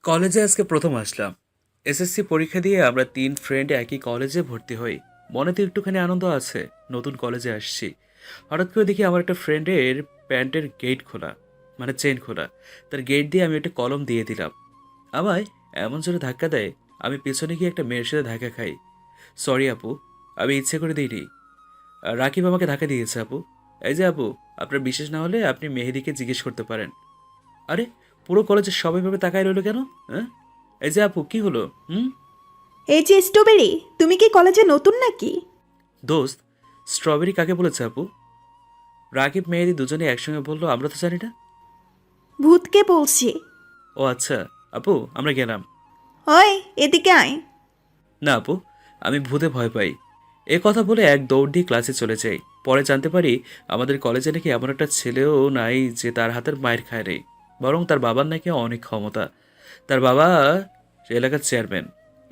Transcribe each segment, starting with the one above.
কলেজে আজকে প্রথম আসলাম। এসএসসি পরীক্ষা দিয়ে আমরা 3 ফ্রেন্ড একই কলেজে ভর্তি হই। মনে তো একটুখানি আনন্দ আছে, নতুন কলেজে আসছি। হঠাৎ করে দেখি আমার একটা ফ্রেন্ডের প্যান্টের গেট খোলা, মানে চেন খোলা। তার গেট দিয়ে আমি একটা কলম দিয়ে দিলাম। আমায় এমন জোরে ধাক্কা দেয়, আমি পেছনে গিয়ে একটা মেয়ের সাথে ধাক্কা খাই। সরি আপু, আমি ইচ্ছে করে দিইনি। রাকিব আমাকে ধাক্কা দিয়েছে আপু। এই যে আপু, আপনার বিশেষ না হলে আপনি মেহেদিকে জিজ্ঞেস করতে পারেন। আরে, পুরো কলেজের সবাই ভাবে তাকায় রইল কেন? হ্যাঁ, এই যে আপু, কি হলো? হুম। এই যে স্ট্রবেরি, তুমি কি কলেজে নতুন নাকি? দোস্ত, স্ট্রবেরি কাকে বলেছে আপু? রাকিব মেহেদি দুজনে একসঙ্গে বললো, আমরা তো জানি না। ভূতকে বলছি। ও আচ্ছা। আপু, আমরা গেলাম। ওই, এদিকে আয়। না আপু, আমি ভূতে ভয় পাই। এ কথা বলে এক দৌড় দিয়ে ক্লাসে চলে যাই। পরে জানতে পারি আমাদের কলেজে নাকি এমন একটা ছেলেও নাই যে তার হাতের মায়ের খায় নেই, বরং তার বাবার নাকি অনেক ক্ষমতা। তার বাবা এলাকার চেয়ারম্যান,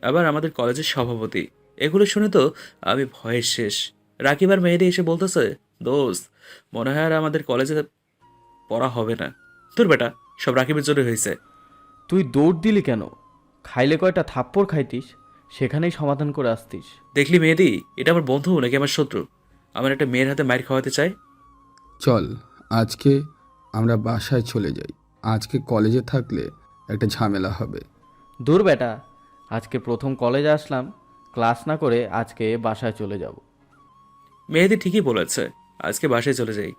আবার আমাদের কলেজের সভাপতি। এগুলো শুনে তো আমি ভয়ের শেষ। রাকিব আর মেহেদি এসে বলতেছে, দোস্ত, মনে হয় আর আমাদের কলেজে পড়া হবে না। তোর বেটা, সব রাকিবের জন্য হয়েছে। তুই দৌড় দিলি কেন? খাইলে কয়টা থাপ্পড় খাইতিস, সেখানেই সমাধান করে আসতিস। দেখলি মেহেদি, এটা আমার বন্ধু নাকি আমার শত্রু? আমার একটা মেয়ের হাতে মাইর খাওয়াতে চায়। চল, আজকে আমরা বাসায় চলে যাই। আজকে কলেজে থাকলে একটা ঝামেলা হবে। দূর বেটা, আজকে প্রথম কলেজে আসলাম, ক্লাস না করে আজকে বাসায় চলে যাব। মেহেদি ঠিকই বলেছে, আজকে বাসায় চলে যাই।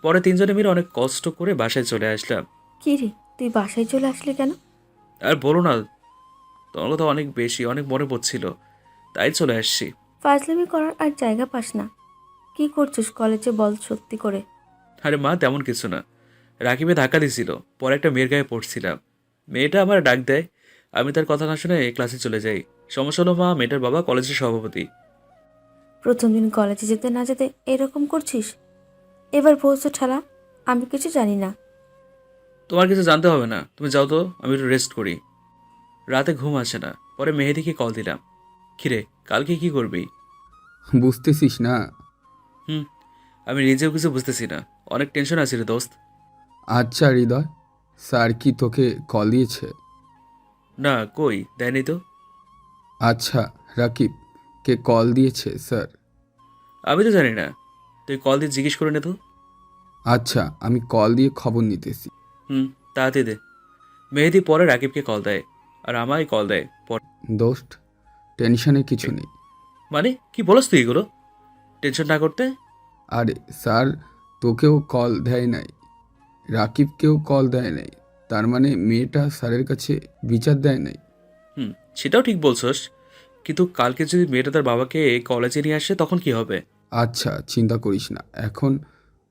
পরে তিনজনে মিলে অনেক কষ্ট করে বাসায় চলে আসলাম। কি রে, তুই বাসায় চলে আসলি কেন? আর বলো না, তোমার কথা অনেক বেশি, অনেক মনে পড়ছিল, তাই চলে আসছি। ফাজলামি করার আর জায়গা পাস না। কি করছিস কলেজে বল সত্যি করে? আরে মা, তেমন কিছু না। রাকিবে ধাক্কা দিছিল, পরে একটা মেয়ের গায়ে পড়ছিলাম। মেয়েটা আমার ডাক দেয়, আমি তার কথা না শুনে ক্লাসে চলে যাই। সমস্যা হলো মা, মেয়েটার বাবা কলেজের সভাপতি। প্রথম দিন কলেজে যেতে না যেতে এরকম করছিস? এবার বলছো ঠালা, আমি কিছু জানি না। তোমার কিছু জানতে হবে না, তুমি যাও তো, আমি একটু রেস্ট করি। রাতে ঘুম আসে না। পরে মেহেদিকে কল দিলাম। কিরে, কালকে কি করবি? বুঝতেছিস না? হুম, আমি নিজেও কিছু বুঝতেছি না, অনেক টেনশন আছে রে দোস্ত। আচ্ছা হৃদয়, স্যার কি তোকে কল দিয়েছে? না, কই দেয়নি তো। আচ্ছা রাকিব, কে কল দিয়েছে স্যার? আমি তো জানি না, তুই কল দিয়ে জিজ্ঞেস করে নে তো। আচ্ছা, আমি কল দিয়ে খবর নিতেছি। হুম, তাড়াতাড়ি দে। মেহেদি পরে রাকিবকে কল দেয়, আর আমায় কল দেয় পরে। দোস্ত, টেনশনে কিছু নেই। মানে কি বলস তুই এগুলো? টেনশন না করতে। আরে স্যার, তোকেও কল দেয় নাই, রাকিবকেও কল দেয় নাই, তার মানে মেয়েটা স্যারের কাছে বিচার দেয় নাই। হুম, সেটাও ঠিক বলছস, কিন্তু কালকে যদি মেয়েটা তার বাবাকে কলেজে নিয়ে আসে তখন কি হবে? আচ্ছা চিন্তা করিস না, এখন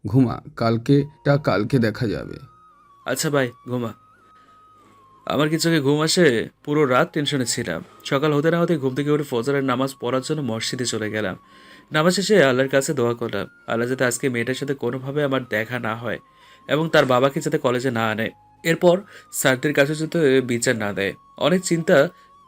ঘুমা, কালকে দেখা যাবে। আচ্ছা ভাই, ঘুমা। আমার কি চোখে ঘুম আসে? পুরো রাত টেনশনে ছিলাম। সকাল হতে না হতে ঘুম থেকে উঠে ফজরের নামাজ পড়ার জন্য মসজিদে চলে গেলাম। নামাজ শেষে আল্লাহর কাছে দোয়া করলাম, আল্লাহ যাতে আজকে মেয়েটার সাথে কোনোভাবে আমার দেখা না হয়, এবং তার বাবাকে যাতে কলেজে না আনে। এরপর স্যারদের কাছে যাতে বিচার না দেয়। অনেক চিন্তা,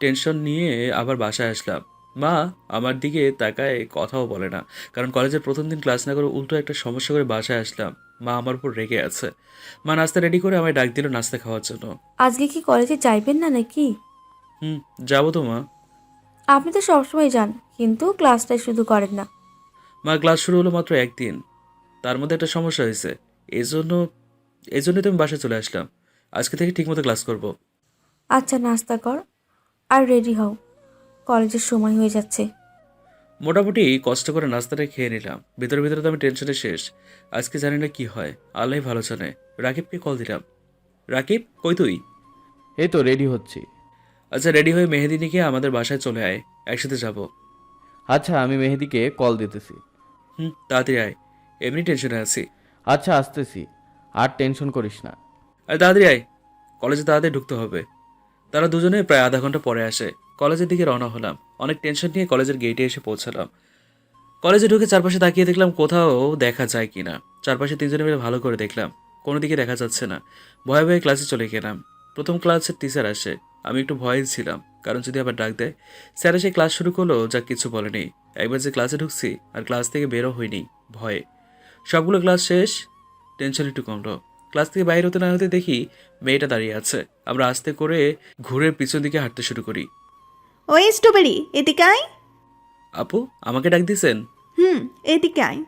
টেনশন নিয়ে আবার বাসায় আসলাম। মা আমার দিকে তাকায়, কথাও বলে না, কারণ কলেজের প্রথম দিন ক্লাস না করে উল্টো একটা সমস্যা করে বাসায় আসলাম। মা আমার উপর রেগে আছে। মা নাস্তা রেডি করে আমায় ডাক দিল নাস্তা খাওয়ার জন্য। আজকে কি কলেজে যাইবেন না নাকি? হুম, যাবো তো মা। আপনি তো সবসময় যান, কিন্তু ক্লাসটাই শুধু করেন না। মা, ক্লাস শুরু হলো মাত্র একদিন, তার মধ্যে একটা সমস্যা হয়েছে। এই জন্য এই জন্যই তো আমি বাসায় চলে আসলাম। আজকে থেকে ঠিকমতো ক্লাস করব। আচ্ছা, নাস্তা কর আর রেডি হও, কলেজের সময় হয়ে যাচ্ছে। মোটামুটি কষ্ট করে নাস্তাটা খেয়ে নিলাম। ভিতরে ভিতরে তো আমি টেনশনে শেষ। আজকে জানি না কি হয়, আল্লাহ ভালো জানে। রাকিবকে কল দিলাম। রাকিব, কই তুই? এই তো রেডি হচ্ছি। আচ্ছা, রেডি হয়ে মেহেদিনীকে আমাদের বাসায় চলে আয়, একসাথে যাব। আচ্ছা, আমি মেহেদিকে কল দিতেছি। হুম, তাড়াতাড়ি আয়, এমনি টেনশনে আছি। আচ্ছা, আসতেছি, আর টেনশন করিস না। আরে তাড়াতাড়ি আয়, কলেজে তাড়াতাড়ি ঢুকতে হবে। তারা দুজনে প্রায় আধা ঘন্টা পরে আসে। কলেজের দিকে রওনা হলাম। অনেক টেনশন নিয়ে কলেজের গেটে এসে পৌঁছালাম। কলেজে ঢুকে চারপাশে তাকিয়ে দেখলাম কোথাও দেখা যায় কিনা। চারপাশে তিনজনে মিলে ভালো করে দেখলাম, কোনো দিকে দেখা যাচ্ছে না। ভয়ে ভয়ে ক্লাসে চলে গেলাম। প্রথম ক্লাসের টিচার আসে। আমি একটু ভয়ে ছিলাম, কারণ যদি আবার ডাক দেয়। স্যার এসে ক্লাস শুরু করলো, যা কিছু বলেনি। একবার যে ক্লাসে ঢুকছি আর ক্লাস থেকে বেরো হইনি ভয়ে। সবগুলো ক্লাস শেষ, টেনশন একটু কমলো। ক্লাস থেকে বাইরে হতে না হতে দেখি মেয়েটা দাঁড়িয়ে আছে। আমরা আস্তে করে ঘুরে পিছন দিকে হাঁটতে শুরু করি। ওই স্ট্রবেরি, এদিকে আয়। আপু আমাকে ডাক দিয়েছেন? এদিকে আয়।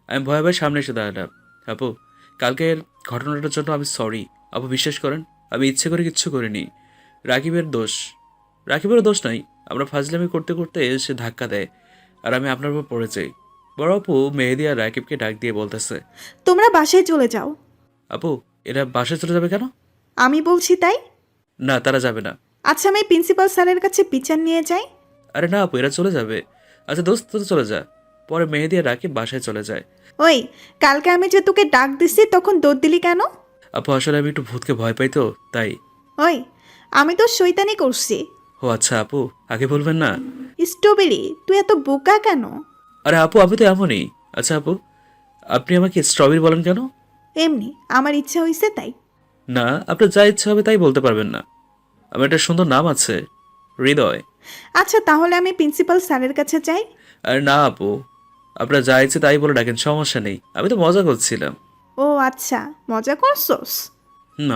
আমি ভয়ে ভয়ে সামনে এসে দাঁড়ালাম। আপু, কালকের ঘটনাটার জন্য আমি সরি। আপু বিশ্বাস করেন, আমি ইচ্ছে করে কিচ্ছু করিনি। রাকিবের দোষ। রাকিবেরও দোষ নাই। আমরা ফাজলামি করতে করতে সে ধাক্কা দেয় আর আমি আপনার উপর পড়ে যাই। বড় আপু মেহেদি আর রাকিবকে ডাক দিয়ে বলতেছে, তোমরা বাসায় চলে যাও। আপু এরা বাসায় চলে যাবে কেন? আমি বলছি তাই। না, তারা যাবে না। আচ্ছা, আমি প্রিন্সিপাল স্যারের কাছে বিচার নিয়ে যাই। আরে না আপু, এরা চলে যাবে। আচ্ছা দোস্ত, তো চলে যা। পরে মেহেদি আর রাকিব বাসায় চলে যায়। ওই, কালকে আমি যে তোকে ডাক দিছি তখন দৌড় দিলি কেন? আপু আসলে আমি একটু ভূতকে ভয় পাই তো তাই। ওই, আমি তো শৈতানি করছি। ও আচ্ছা আপু, আগে বলবেন না। স্ট্রবেরি, তুই এত বোকা কেন? আরে আপু আমি তো এমনই। আচ্ছা আপু, আপনি আমাকে স্ট্রবেরি বলেন কেন? এমনি আমার ইচ্ছা হয়েছে তাই। না, আপনার যা ইচ্ছা হবে তাই বলতে পারবেন না। আমার একটা সুন্দর নাম আছে, হৃদয়। আচ্ছা, তাহলে আমি প্রিন্সিপাল স্যারের কাছে যাই। আরে না আপু, আপনার যা ইচ্ছে তাই বলে ডাকেন, সমস্যা নেই। আমি তো মজা করছিলাম। ও আচ্ছা, মজা করছোস?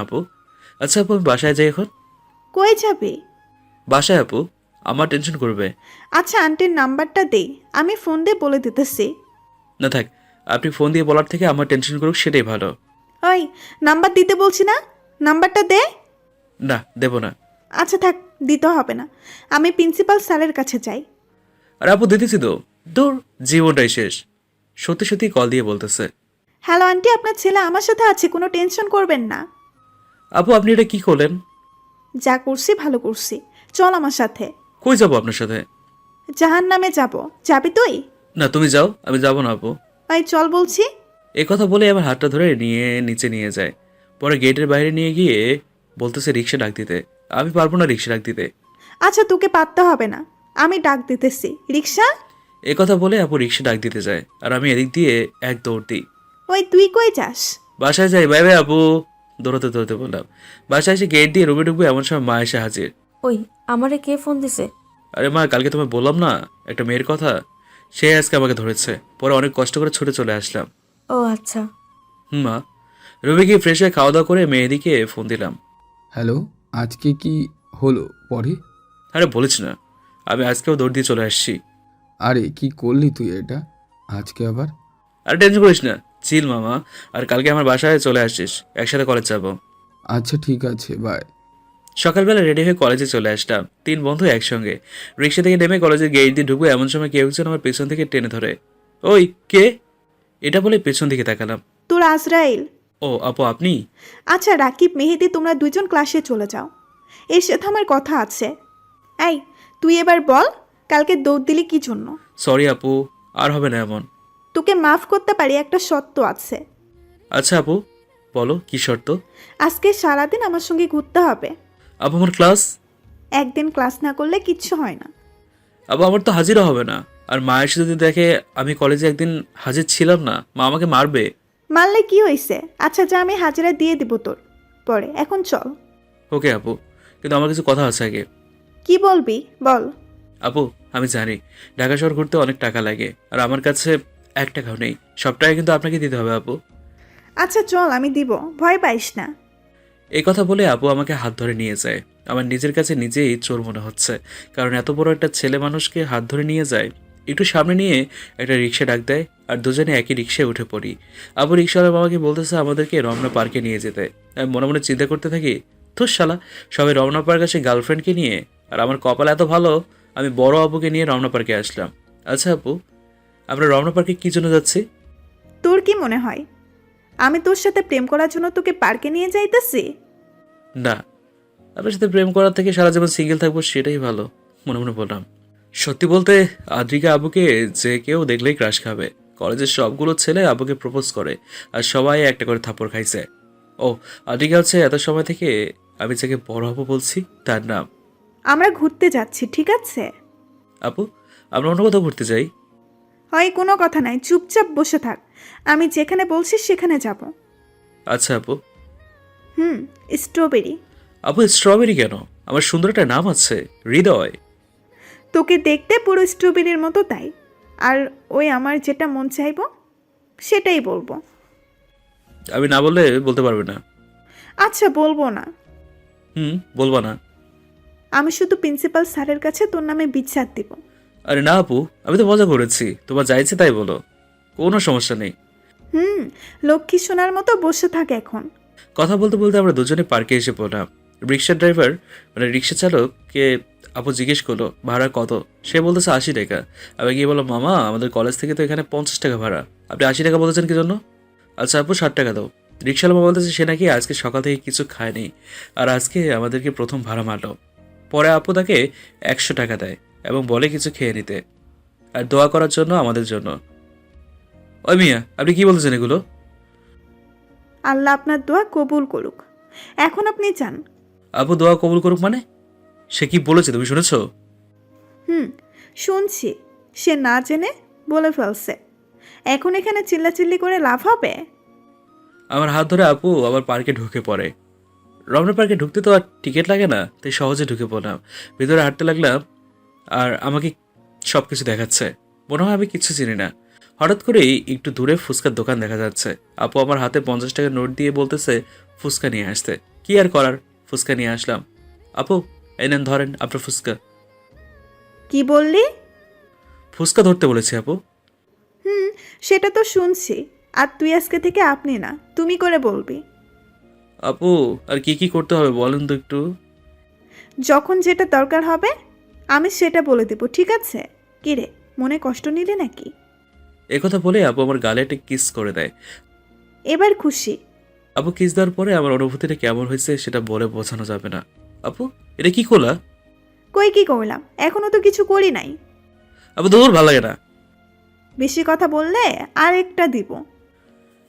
আপু। আচ্ছা আপু, আমি বাসায় যাই এখন। কই যাবে? বাসায় আপু, আমার টেনশন করবে। আচ্ছা, আন্টির নাম্বারটা দে, আমি ফোন দিয়ে বলে দিতেছি। না থাক, আপনি ফোন দিয়ে বলার থেকে আমার টেনশন করুক সেটাই ভালো। ওই, নাম্বার দিতে বলছি না, নাম্বারটা দে। না, দেব না। আচ্ছা থাক, দিতে হবে না, আমি প্রিন্সিপাল স্যারের কাছে যাই। আরে আপু দিতেছি তো। দূর, জীবনটাই শেষ। সত্যি সত্যি কল দিয়ে বলতেছে, হ্যালো আন্টি, আপনার ছেলে আমার সাথে আছে, কোনো টেনশন করবেন না। আপু আপনি এটা কি করলেন? যা করছি ভালো করছি, চল আমার সাথে। কই যাবো আপনার সাথে? জাহান নামে যাব, যাবি তুই? না তুমি যাও, আমি যাবো না আপু। ভাই চল বলছি। এ কথা বলে আমার হাতটা ধরে নিয়ে নিচে নিয়ে যায়। পরে গেটের বাইরে নিয়ে গিয়ে বলতেছে রিক্সা ডাক দিতে। আমি পারবো না রিক্সা ডাক দিতে। আচ্ছা, তোকে পাততে হবে না, আমি ডাক দিতেছি। রিক্সা। এ কথা বলে আপু রিক্সা ডাক দিতে যায় আর আমি এদিক দিয়ে এক দৌড় দিই। ওই, তুই কই যাস? বাসায় যাই, বাই বাই আপু। দৌড়াতে দৌড়াতে বললাম। বাসায় এসে গেট দিয়ে রুমে ঢুকবো এমন সময় মা এসে হাজির। ওই, আমারে কে ফোন দিছে? আরে মা, কালকে তোমায় বললাম না একটা মেয়ের কথা, সে আজকে আমাকে ধরেছে। পরে অনেক কষ্ট করে ছুটে চলে আসলাম। ও আচ্ছা। মা, রুমে গিয়ে ফ্রেশ হয়ে খাওয়া দাওয়া করে মেয়েদিকে ফোন দিলাম। হ্যালো, আজকে কি হলো পরে? আরে বলিস না, আমি আজকেও দৌড় দিয়ে চলে আসছি। আরে কি করলি তুই এটা আজকে আবার? আর টেনশন করিস না, চিল মামা। আর কালকে আমার বাসায় চলে আসছিস, একসাথে কলেজ যাবো। আচ্ছা ঠিক আছে, বাই। সকালবেলা রেডি হয়ে কলেজে চলে আসলাম, 3 বন্ধু একসঙ্গে। রিক্সা থেকে নেমে কলেজের গেট দিয়ে ঢুকবো এমন সময় কেউ একজন আমার পেছন থেকে টেনে ধরে। ওই কে? এটা বলে পেছন দিকে তাকালাম। তোর আজরাইল। ও আপু আপনি? আচ্ছা রাকিব, মেহেদি, তোমরা দুজন ক্লাসে চলে যাও, এর সাথে আমার কথা আছে। এই, তুই এবার বল, কালকে দৌড় দিলি কি জন্য? সরি আপু, আর হবে না এমন। তোকে মাফ করতে পারি, একটা শর্ত আছে। আচ্ছা আপু, বলো কি শর্ত? আজকে সারাদিন আমার সঙ্গে ঘুরতে হবে। আপু আমার ক্লাস। একদিন ক্লাস না করলে কিচ্ছু হয় না। আপু আমার তো হাজিরা হবে না। আর মা এসে যদি দেখে আমি কলেজে একদিন হাজির ছিলাম না, মা আমাকে মারবে। মানলে কি হয়েছে? আচ্ছা যা, আমি হাজিরা দিয়ে দিব তোর পরে, এখন চল। ওকে আপু, কিন্তু আমার কিছু কথা আছে আগে। কি বলবি বল। আপু আমি জানি ঢাকা শহর ঘুরতে অনেক টাকা লাগে, আর আমার কাছে 1 টাকাও নেই। সব টাকা কিন্তু আপনাকে দিতে হবে আপু। আচ্ছা চল, আমি দিব, ভয় পাইস না। এই কথা বলে আপু আমাকে হাত ধরে নিয়ে যায়। আমার নিজের কাছে নিজেই চোর মনে হচ্ছে, কারণ এত বড় একটা ছেলে মানুষকে হাত ধরে নিয়ে যায়। একটু সামনে নিয়ে একটা রিক্সা ডাক দেয় আর দুজনে একই রিক্সায় উঠে পড়ি। আপু রিক্সাওয়ালা বাবাকে বলতেছে আমাদেরকে রমনা পার্কে নিয়ে যেতে। আমি মনে মনে চিন্তা করতে থাকি, ধুস শালা, সবাই রমনা পার্ক আসে গার্লফ্রেন্ডকে নিয়ে, আর আমার কপাল এত ভালো আমি বড় আপুকে নিয়ে রমনা পার্কে আসলাম। আচ্ছা আপু, আমরা রমনা পার্কে কী জন্য যাচ্ছি? তোর কি মনে হয় আমি তোর সাথে প্রেম করার জন্য তোকে পার্কে নিয়ে যাইতেছি? না, আপনার সাথে প্রেম করার থেকে সারা জীবন সিঙ্গেল থাকবো সেটাই ভালো, মনে মনে বললাম। সত্যি বলতে আদ্রিকা আবুকে যে কেউ দেখলেই ক্রাশ খাবে। কলেজের সবগুলো ছেলে আবুকে প্রপোজ করে আর সবাই একটা করে থাপ্পড় খাইছে। ও, আদ্রিকা হচ্ছে এত সময় থেকে আমি যাকে বড় আপু বলছি তার নাম। আমরা ঘুরতে যাচ্ছি, ঠিক আছে? আপু আমরা অন্য কোথাও ঘুরতে যাই। হয় কোনো কথা নাই, চুপচাপ বসে থাক, আমি যেখানে বলছি সেখানে যাব। আচ্ছা আপু। স্ট্রবেরি। আপু স্ট্রবেরি কেন? আমার সুন্দর একটা নাম আছে, হৃদয়। তোকে দেখতে পুরো স্ট্রবেরির মতো তাই। আর ওই আমার যেটা মন চাইবো সেটাই বলবো। আমি না বললে বলতে পারবে না। আচ্ছা বলবো না। বলবো না। আমি শুধু প্রিন্সিপাল স্যারের কাছে তোর নামে বিচার দিব। আরে না আপু, আমি তো মজা করেছি, তোমার যা ইচ্ছে তাই বলো, কোনো সমস্যা নেই। লক্ষ্মী সোনার মতো বসে থাক এখন। কথা বলতে বলতে আমরা দুজনে পার্কে এসে পড়লাম। রিক্সা ড্রাইভার মানে রিক্সা চালককে আপু জিজ্ঞেস করলো ভাড়া কত। সে বলতেছে 80 টাকা। আমি গিয়ে বললাম মামা আমাদের কলেজ থেকে তো এখানে 50 টাকা ভাড়া, আপনি 80 টাকা বলতেছেন কি জন্য? আচ্ছা আপু 60 টাকা দাও। রিক্সাওয়ালা মামা বলতেছে সে নাকি আজকে সকাল থেকে কিছু খায়নি, আর আজকে আমাদেরকে প্রথম ভাড়া মারলো। পরে আপু তাকে 100 টাকা দেয় এবং বলে কিছু খেয়ে নিতে আর দোয়া করার জন্য আমাদের জন্য। ওই মিয়া, আপনি কি বলতেছেন এগুলো? আল্লাহ আপনার দোয়া কবুল করুক। এখন আপনি যান। আপু দোয়া কবুল করুক মানে? সে কি বলেছে তুমি শুনেছো? শুনছি। সে না জেনে বলে ফেলছে। এখন এখানে চিল্লাচিল্লি করে লাভ হবে? আমার হাত ধরে আপু আবার পার্কে ঢুকে পড়ে। রমনা পার্কে ঢুকতে তো আর টিকিট লাগে না, তাই সহজে ঢুকে পড়লাম। ভিতরে হাঁটতে লাগলাম আর আমাকে সব কিছু দেখাচ্ছে, মনে হয় আমি কিছু চিনি না। হঠাৎ করেই একটু দূরে ফুচকার দোকান দেখা যাচ্ছে। আপু আমার হাতে 50 টাকা নোট দিয়ে বলতেছে ফুচকা নিয়ে আসতে। কি আর করার, ফুচকা নিয়ে আসলাম। আপু এই নেন ধরেন আপনার ফুচকা। কি বললি? ফুচকা ধরতে বলেছি আপু। সেটা তো শুনছি। আর তুই আজকে থেকে আপনি না, তুমি করে বলবি। আপু আর কি কি করতে হবে বলেন তো একটু। যখন যেটা দরকার হবে আমি সেটা বলে দেব, ঠিক আছে? কিরে, মনে কষ্ট নিলে নাকি? একথা বলে আপু আমার গালে একটা কিস করে দেয়। এবার খুশি? আপু কিস দেওয়ার পরে আমার অনুভূতিটা কেমন হয়েছে সেটা বলে বোঝানো যাবে না। আপু এটা কি করলা? কই কি করলাম? এখনো তো কিছু করি নাই। আপু দৌড় ভালো লাগে না। বেশি কথা বললে আর একটা দিব।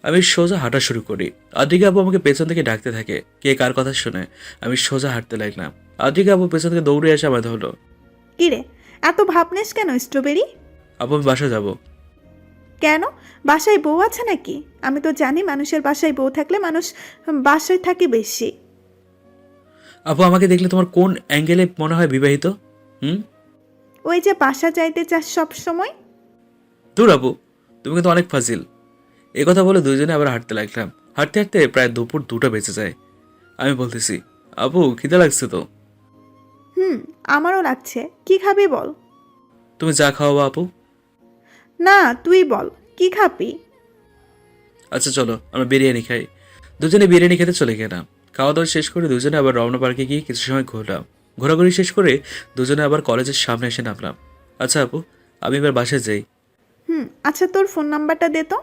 আমি সোজা হাঁটা শুরু করি। আদ্রিকা আপু আমাকে পেছন থেকে ডাকতে থাকে, কে কার কথা শুনে। আমি সোজা হাঁটতে লাগলাম। আদ্রিকা আপু পেছন থেকে দৌড়ে এসে আমায় ধরলো। কিরে, এত ভাবনিস কেন স্ট্রবেরি? আপু আমি বাসা যাব। কেন? বাসায় বউ আছে নাকি? আমি তো জানি মানুষের বাসায় বউ থাকলে মানুষ বাসায় থাকে বেশি। আপু আমাকে দেখলে তোমার কোন অ্যাঙ্গেলে মনে হয় বিবাহিত? ওই যে বাসা যাইতে চাস সব সময়। দূর আপু, তুমি কিন্তু অনেক ফাজিল। এ কথা বলে দুজনে আবার হাঁটতে লাগলাম। হাঁটতে হাঁটতে প্রায় দুপুর 2টা বেজে যায়। আমি বলতেছি আপু খিদে লাগছে তো। আমারও লাগছে। কি খাবি বল? তুমি যা খাওয়াবো আপু। না, তুই বল কি খাবি? আচ্ছা চলো আমরা বিরিয়ানি খাই। দুজনে বিরিয়ানি খেতে চলে গেলাম। খাওয়া দাওয়া শেষ করে দুজনে আবার রমনা পার্কে গিয়ে কিছু সময় ঘুরলাম। ঘোরাঘুরি শেষ করে দুজনে আবার কলেজের সামনে এসে নামলাম। আচ্ছা আপু আমি এবার বাসায় যাই। আচ্ছা তোর ফোন নাম্বারটা দে তো।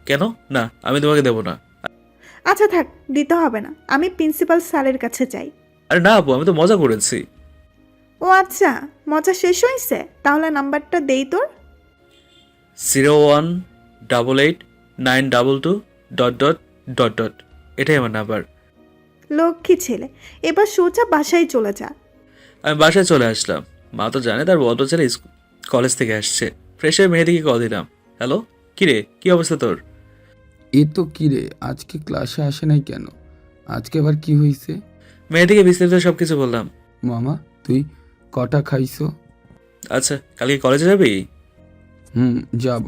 কেন? না আমি তোমাকে দেবো না। আচ্ছা থাক, দিতে হবে না। আমি প্রিন্সিপাল স্যারের কাছে যাই। আরে না আপু আমি তো মজা করেছি। ও আচ্ছা, মজা শেষ হয়েছে? তাহলে নাম্বারটা দেই তোর। 018889222... এটাই আমার নাম্বার। লক্ষ্মী ছেলে, এবার সোজা বাসায় চলে যা। আমি বাসায় চলে আসলাম। মা তো জানে তার বড় ছেলে কলেজ থেকে আসছে। ফ্রেশ হয়ে মেহেদিকে কল দিলাম। হ্যালো, কিরে কি অবস্থা তোর? এ তো কিরে, আজকে ক্লাসে আসে নাই কেন? আজকে আবার কি হয়েছে? মেহেদিকে বিস্তারিত সব কিছু বললাম। মামা, তুই কটা খাইছো? আচ্ছা কালকে কলেজে যাবি? যাব।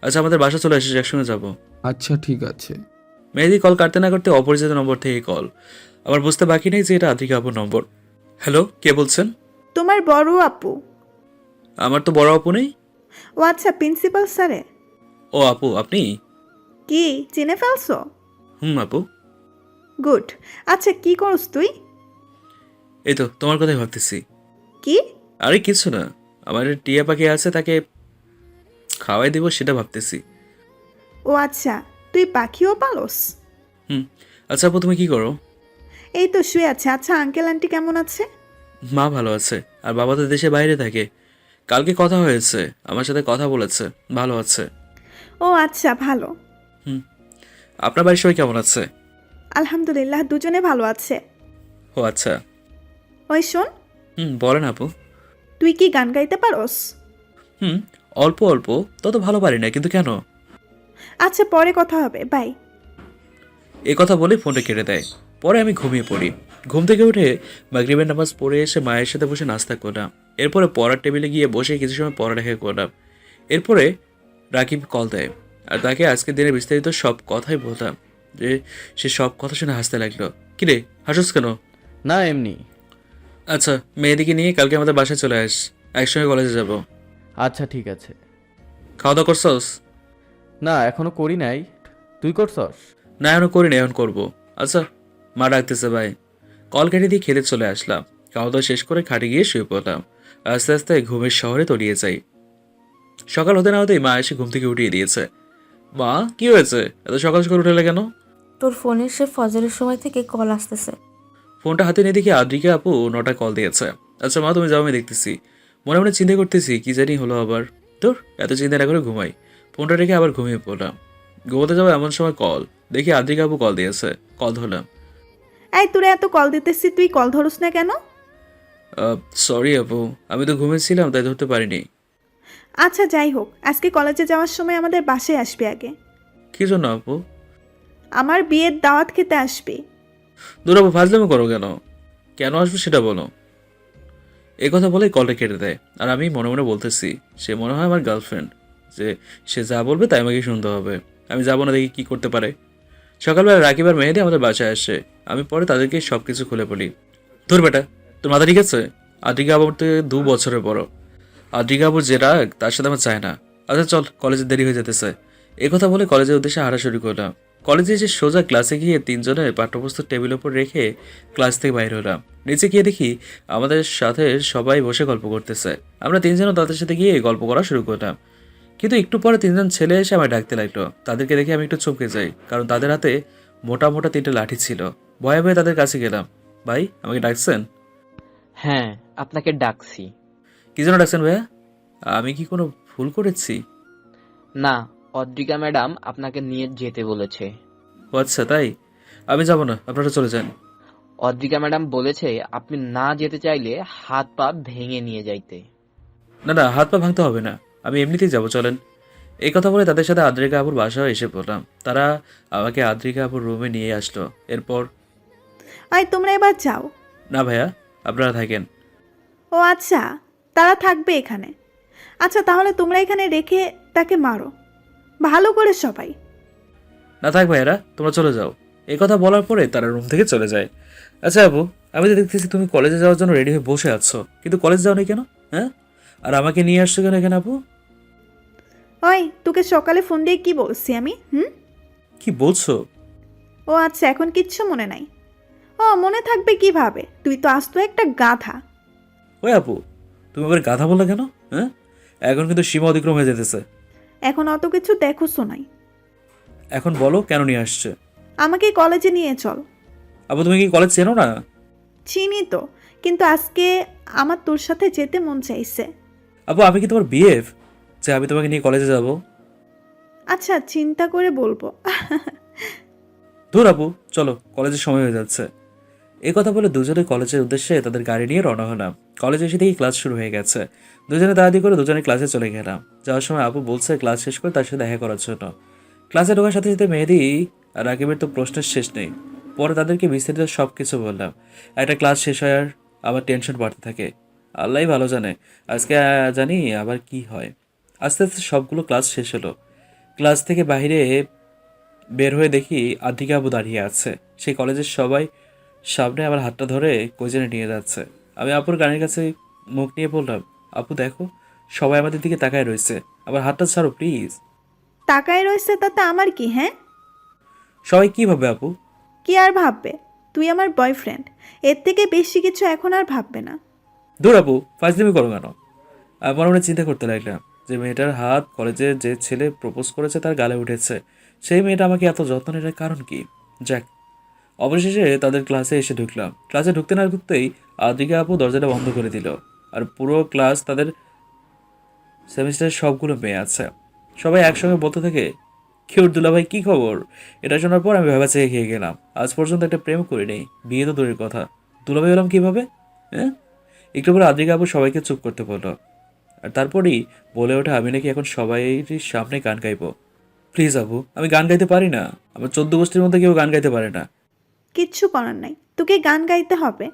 আচ্ছা আমাদের বাসা চলে আসিস, একসঙ্গে যাবো। আচ্ছা ঠিক আছে। মেহেদি কল কাটতে না করতে অপরিচিত নম্বর থেকে কল। আমার বুঝতে বাকি নেই যে এটা আদ্রিকা আপুর নম্বর। হ্যালো, কে বলছেন? তোমার বড় আপু। আমার তো বড় আপু নেই। ও আচ্ছা, প্রিন্সিপাল স্যারে। ও আপু আপনি? কি চিনে ফেলছো? আপু। গুড। আচ্ছা কি করস তুই? এই তো তোমার কথাই ভাবতেছি। কি? আরে কিছু না, আমার টিয়া পাখি আছে তাকে খাওয়াই দিব সেটা ভাবতেছি। ও আচ্ছা, তুই পাখিও পালস? আচ্ছা আপু তুমি কি করো? এই তো শুয়ে আছে। আচ্ছা আঙ্কেল আন্টি কেমন আছে? মা ভালো আছে, আর বাবা তো দেশে বাইরে থাকে। কালকে কথা হয়েছে, আমার সাথে কথা বলেছে, ভালো আছে। ও আচ্ছা, ভালো। আপনার বাড়ির সবাই কেমন আছে? আলহামদুলিল্লাহ, দুজনে ভালো আছে। ও আচ্ছা। ওই শোন, বলেন আপু। তুই কি গান গাইতে পারোস? অল্প অল্প, তত ভালো পারি না, কিন্তু কেন? আচ্ছা পরে কথা হবে, বাই। এ কথা বলে ফোনটা কেটে দেয়। পরে আমি ঘুমিয়ে পড়ি। ঘুম থেকে উঠে মাগরিবের নামাজ পড়ে এসে মায়ের সাথে বসে নাস্তা করলাম। এরপরে পড়ার টেবিলে গিয়ে বসে কিছু সময় পড়ালেখা করলাম। এরপরে রাকিব কল দেয়। আর তাকে আজকের দিনে বিস্তারিত সব কথাই বললাম। যে সে সব কথা শুনে হাসতে লাগলো। কিরে হাসুস কেন? না এমনি। আচ্ছা, মেয়েদিকে নিয়ে কালকে আমাদের বাসায় চলে আস, একসঙ্গে কলেজে যাব। আচ্ছা ঠিক আছে। খাওয়া দাওয়া করছস? না এখনো করি নাই, তুই করছস? না এখনো করিনি, এখন করবো। আচ্ছা, মা ডাকতেছে ভাই। কল কেটে দিয়ে খেতে চলে আসলাম। খাওয়া দাওয়া শেষ করে খাটে গিয়ে শুয়ে পড়লাম। আস্তে আস্তে ঘুমের শহরে তলিয়ে যাই। সকাল হতে না হতেই মা এসে ঘুম থেকে উঠিয়ে দিয়েছে। মা, কি হয়েছে? এত সকাল সকাল উঠে কেন? তোর ফোনে সে ফজরের সময় থেকে কল আসতেছে। ফোনটা হাতে নিয়ে দেখি আদ্রিকা আপু 9টায় কল দিয়েছে। আচ্ছা মা, তুমি যাও, আমি দেখতেছি। মনে মনে চিন্তা করতেছি কি জানি হলো আবার। তোর এত চিন্তা না করে ঘুমাই। ফোনটা রেখে আবার ঘুমিয়ে পড়লাম। ঘুমোতে যাবো এমন সময় কল, দেখি আদ্রিকা আপু কল দিয়েছে। কল ধরলাম। এই তোরা এত কল দিতেছি, তুই কল ধরস না কেন? সরি আপু, আমি তো ঘুমিয়েছিলাম তাই ধরতে পারিনি। আচ্ছা যাই হোক, আজকে কলেজে যাওয়ার সময় আমাদের বাসায় আসবি আগে। কি জন্য আপু? আমার বিয়ের দাওয়াত খেতে আসবি। দূর আপু, ফাজলামি করো কেন? কেন আসবো সেটা বলো। এ কথা বলে কলটা কেটে দেয়। আর আমি মনে মনে বলতেছি, সে মনে হয় আমার গার্লফ্রেন্ড, যে সে যা বলবে তাই আমাকে শুনতে হবে। আমি যাবো না, দেখি কি করতে পারে। সকালবেলা রাকিব আর মেহেদি আমাদের বাসায় আসে। আমি পরে তাদেরকে সব কিছু খুলে বলি। তোর বেটা, তোর মাথা ঠিক আছে? আদ্রিকা আবুর থেকে 2 বছরের বড়। আদ্রিকা আবুর যে রাগ তার সাথে আমার চায় না। আচ্ছা চল, কলেজে দেরি হয়ে যেতেছে। এ কথা বলে কলেজের উদ্দেশ্যে হাঁটা শুরু করলাম। কলেজে এসে সোজা ক্লাসে গিয়ে তিনজনের পাঠ্যপুস্তক টেবিলের উপর রেখে ক্লাস থেকে বাইরে হলাম। নিচে গিয়ে দেখি আমাদের সাথে সবাই বসে গল্প করতেছে। আমরা তিনজনও তাদের সাথে গিয়ে গল্প করা শুরু করলাম। কিন্তু একটু পরে তিনজন ছেলে এসে আমায় ডাকতে লাগলো। তাদেরকে দেখে আমি একটু চমকে যাই, কারণ তাদের হাতে মোটা মোটা 3টে লাঠি ছিল। ভয়ে ভয়ে তাদের কাছে গেলাম। ভাই, আমাকে ডাকছেন? হ্যাঁ, আপনাকে ডাকছি। কি জন্য ডাকছেন ভাইয়া? আমি কি কোনো ভুল করেছি? না, অদ্রিকা ম্যাডাম আপনাকে নিয়ে যেতে বলেছে। ও আচ্ছা, তাই? আমি যাব না, আপনারা চলে যান। অদ্রিকা ম্যাডাম বলেছে আপনি না যেতে চাইলে হাত পা ভেঙে নিয়ে যাইতে। না না, হাত পা ভাঙতে হবে না, আমি এমনিতেই যাব, চলেন। এই কথা বলে তাদের সাথে আদ্রিকা আপুর বাসায় এসে পড়লাম। তারা আমাকে আদ্রিকা আপুর রুমে নিয়ে আসলো। এরপর আয় তোমরা এবার যাও। না ভাইয়া, আপনারা থাকেন। ও আচ্ছা, তারা থাকবে এখানে। আচ্ছা তাহলে তোমরা এখানে রেখে তাকে মারো ভালো করে সবাই। না থাক ভাইয়ারা, তোমরা চলে যাও। এই কথা বলার পরে তারা রুম থেকে চলে যায়। আচ্ছা আপু, আমি তো দেখতেছি তুমি কলেজে যাওয়ার জন্য রেডি হয়ে বসে আছো, কিন্তু কলেজ যাও না কেন? হ্যাঁ, আর আমাকে নিয়ে আসছো কেন এখানে আপু? ওই তোকে সকালে ফোন দিয়ে কি বলছি আমি? কি বলছো? ও আচ্ছা, এখন কিচ্ছু মনে নাই? ও মনে থাকবে কিভাবে, তুই তো আস্ত একটা গাধা। ওই আপু, তুমি আবার গাধা বললে কেন? হ্যাঁ, এখন কিন্তু সীমা অতিক্রম হয়ে যেতেছে। এখন অত কিছু দেখো শোনাই। এখন বলো কেন নিয়ে আসছে? আমাকে কলেজে নিয়ে চল। আপু তুমি কি কলেজ চেনো না? চিনি তো, কিন্তু আজকে আমার তোর সাথে যেতে মন চাইছে। আপু আমি কি তোমার বিএফ যে আমি তোমাকে নিয়ে কলেজে যাব? আচ্ছা চিন্তা করে বলবো। ধুর আপু, চলো, কলেজের সময় হয়ে যাচ্ছে। এই কথা বলে দুজনে কলেজের উদ্দেশ্যে তাদের গাড়ি নিয়ে রওনা হলাম। কলেজে এসে দেখি ক্লাস শুরু হয়ে গেছে। দুজনে তাড়াতাড়ি করে দুজনে ক্লাসে চলে গেলাম। যাওয়ার সময় আপু বলছে ক্লাস শেষ করে তার সাথে দেখা করার জন্য। ক্লাসে ঢোকার সাথে সাথে মেহেদি আর রাকিবের তো প্রশ্নের শেষ নেই। পরে তাদেরকে বিস্তারিত সব কিছু বললাম। একটা ক্লাস শেষ হয় আর আবার টেনশন বাড়তে থাকে। আল্লাহই ভালো জানে আজকে জানি আবার কি হয়। আস্তে আস্তে সবগুলো ক্লাস শেষ হলো। ক্লাস থেকে বাইরে বের হয়ে দেখি আদ্রিকা আপু দাঁড়িয়ে আছে। সেই কলেজের সবাই সামনে আমার হাতটা ধরে কোজেনে নিয়ে যাচ্ছে। আমি আপুর গানের কাছে মুখ নিয়ে বললাম, আপু দেখো, সবাই আমাদের দিকে তাকায় রয়েছে, আমার হাতটা ছাড়ো প্লিজ। তাকায় রয়েছে তাতে আমার কি? হ্যাঁ, সবাই কী ভাববে আপু? কি আর ভাববে, তুই আমার বয়ফ্রেন্ড, এর থেকে বেশি কিছু এখন আর ভাববে না। দূর আপু, ফাজলামি করো কেন? আমি মনে মনে চিন্তা করতে লাগলাম যে মেয়েটার হাত কলেজে যে ছেলে প্রপোজ করেছে তার গালে উঠেছে, সেই মেয়েটা আমাকে এত যত্ন নেওয়ার কারণ কি? যাক, অবশেষে তাদের ক্লাসে এসে ঢুকলাম। ক্লাসে ঢুকতে না ঢুকতেই আদ্রিকা আপু দরজাটা বন্ধ করে দিল। আর পুরো ক্লাস তাদের সেমিস্টারের সবগুলো মেয়ে আছে। সবাই একসঙ্গে বলতে থাকে, কিউট দুলাভাই কী খবর? এটা শোনার পর আমি ভেবা চেয়ে খেয়ে গেলাম। আজ পর্যন্ত একটা প্রেম করিনি, বিয়ে তো দূরের কথা, দুলাভাই হলাম কীভাবে? হ্যাঁ, একটু পরে আদ্রিকা আপু সবাইকে চুপ করতে বলল। আর তারপরেই বলে ওঠে আমি নাকি এখন সবাইয়ের সামনে গান গাইবো। প্লিজ আপু, আমি গান গাইতে পারি না। আমার 14 গোষ্ঠীর মধ্যে কেউ গান গাইতে পারে না। কিচ্ছু করার নাই, তোকে গান গাইতে হবে।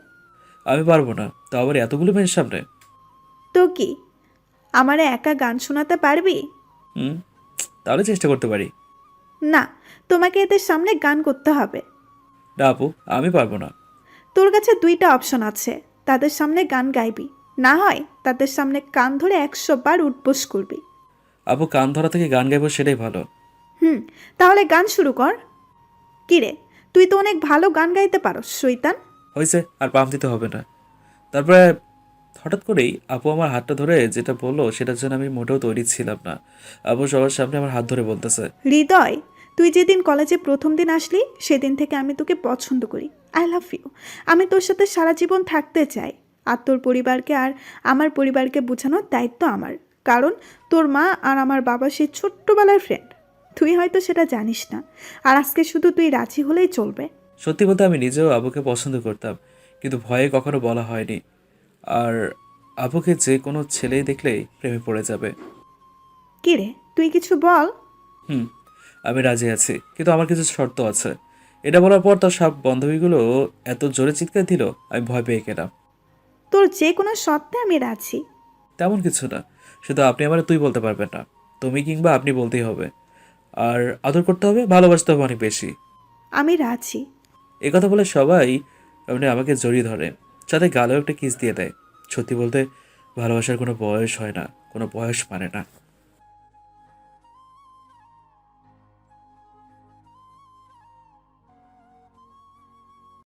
আমি পারবো না, তাও আবার এতগুলো মেয়ের সামনে। তো কি আমারে একা গান শোনাতে পারবি? হুম, তাহলে চেষ্টা করতে পারি। না, তোমাকে এদের সামনে গান করতে হবে। না আপু, আমি পারবো না। তোর কাছে দুইটা অপশন আছে, তাদের সামনে গান গাইবি, না হয় তাদের সামনে কান ধরে 100 বার উঠবোস করবি। আপু, কান ধরা থেকে গান গাইবো সেটাই ভালো। তাহলে গান শুরু কর। কিরে, তুই তো অনেক ভালো গান গাইতে পারো শৈতান। হয়েছে, আর পাম্প দিতে হবে না। তারপরে হঠাৎ করেই আপু আমার হাতটা ধরে যেটা বললো সেটার জন্য আমি মোটেও তৈরি ছিলাম না। আপু সবার সামনে আমার হাত ধরে বলতেছে, হৃদয়, তুই যেদিন কলেজে প্রথম দিন আসলি সেদিন থেকে আমি তোকে পছন্দ করি। I love you. আমি তোর সাথে সারা জীবন থাকতে চাই। আর তোর পরিবারকে আর আমার পরিবারকে বোঝানোর দায়িত্ব আমার, কারণ তোর মা আর আমার বাবা সেই ছোট্টবেলার ফ্রেন্ড। তুই হয়তো সেটা জানিস না, আর আজকে শুধু তুই রাজি হলেই চলবে। সত্যি বলতে আমি নিজেও আবুকে পছন্দ করতাম, কিন্তু ভয়ে কখনো বলা হয়নি। আর আবুকে যে কোনো ছেলেই দেখলেই প্রেমে পড়ে যাবে। কিরে, তুই কিছু বল। হুম, আমি রাজি আছি, কিন্তু আমার কিছু শর্ত আছে। এটা বলার পর তার সব বান্ধবীগুলো এত জোরে চিৎকার দিল, আমি ভয় পেয়ে গেলাম। তোর যে কোনো শর্তে আমি রাজি। তেমন কিছু না, শুধু আপনি আমার তুই বলতে পারবেন না, তুমি কিংবা আপনি বলতেই হবে। আর আদর করতে হবে, ভালোবাসতে হবে অনেক বেশি। আমি রাজি। এ কথা বলে সবাই আমাকে জড়িয়ে ধরে, সাথে গালেও একটা কিস দিয়ে দেয়। সত্যি বলতে ভালোবাসার কোনো বয়স হয় না, কোনো বয়স মানে না।